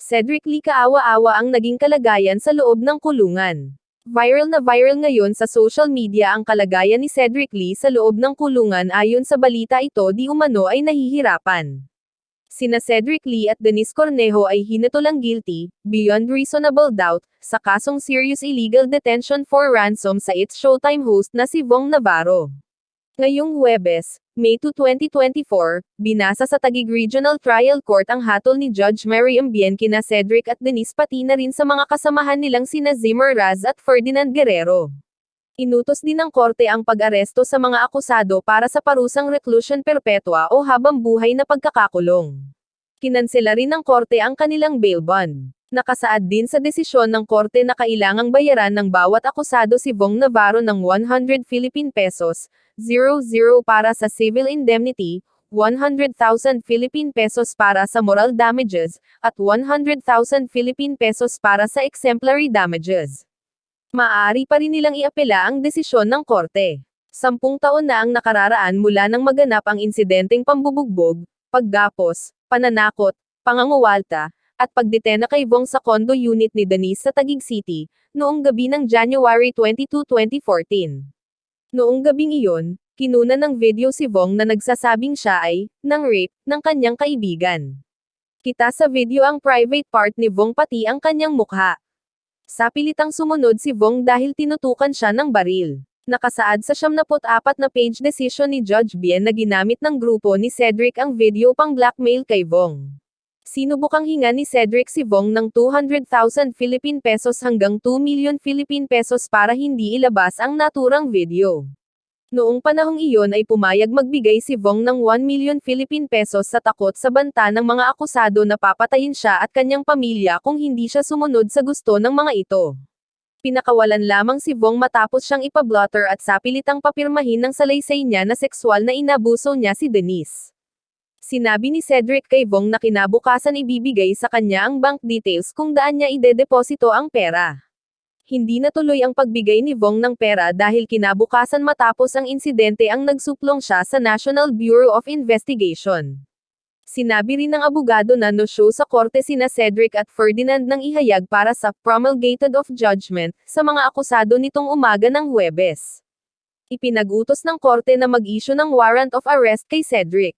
Cedric Lee kaawa-awa ang naging kalagayan sa loob ng kulungan. Viral na viral ngayon sa social media ang kalagayan ni Cedric Lee sa loob ng kulungan ayon sa balita ito di umano ay nahihirapan. Sina Cedric Lee at Denise Cornejo ay hinatulang guilty, beyond reasonable doubt, sa kasong serious illegal detention for ransom sa It's Showtime host na si Vong Navarro. Ngayong Huwebes, May 2, 2024, binasa sa Taguig Regional Trial Court ang hatol ni Judge Mary Ambien kina Cedric at Denise pati na rin sa mga kasamahan nilang sina Zimmer Raz at Ferdinand Guerrero. Inutos din ng korte ang pag-aresto sa mga akusado para sa parusang reclusion perpetua o habang buhay na pagkakakulong. Kinansela rin ng korte ang kanilang bail bond. Nakasaad din sa desisyon ng korte na kailangang bayaran ng bawat akusado si Vong Navarro ng 100 Philippine pesos, 00 para sa civil indemnity, 100,000 Philippine pesos para sa moral damages, at 100,000 Philippine pesos para sa exemplary damages. Maaari pa rin nilang iapela ang desisyon ng korte. 10 taon na ang nakararaan mula nang maganap ang insidenteng pambubugbog, paggapos, pananakot, panganguwalta, at pagdetena kay Vong sa condo unit ni Denise sa Taguig City, noong gabi ng January 22, 2014. Noong gabing iyon, kinuna ng video si Vong na nagsasabing siya ay, nang rape, ng kanyang kaibigan. Kita sa video ang private part ni Vong pati ang kanyang mukha. Sa pilitang sumunod si Vong dahil tinutukan siya ng baril. Nakasaad sa 74 na page decision ni Judge Bien na ginamit ng grupo ni Cedric ang video pang blackmail kay Vong. Sinubukang hinga ni Cedric si Vong ng 200,000 Philippine pesos hanggang 2 million Philippine pesos para hindi ilabas ang naturang video. Noong panahong iyon ay pumayag magbigay si Vong ng 1 million Philippine pesos sa takot sa banta ng mga akusado na papatayin siya at kanyang pamilya kung hindi siya sumunod sa gusto ng mga ito. Pinakawalan lamang si Vong matapos siyang ipablotter at sapilitang papirmahin ng salaysay niya na sexual na inabuso niya si Denise. Sinabi ni Cedric kay Vong na kinabukasan ibibigay sa kanya ang bank details kung daan niya idedeposito ang pera. Hindi natuloy ang pagbigay ni Vong ng pera dahil kinabukasan matapos ang insidente ang nagsuplong siya sa National Bureau of Investigation. Sinabi rin ng abogado na no-show sa korte sina Cedric at Ferdinand nang ihayag para sa promulgated of judgment sa mga akusado nitong umaga ng Huwebes. Ipinag-utos ng korte na mag-issue ng warrant of arrest kay Cedric.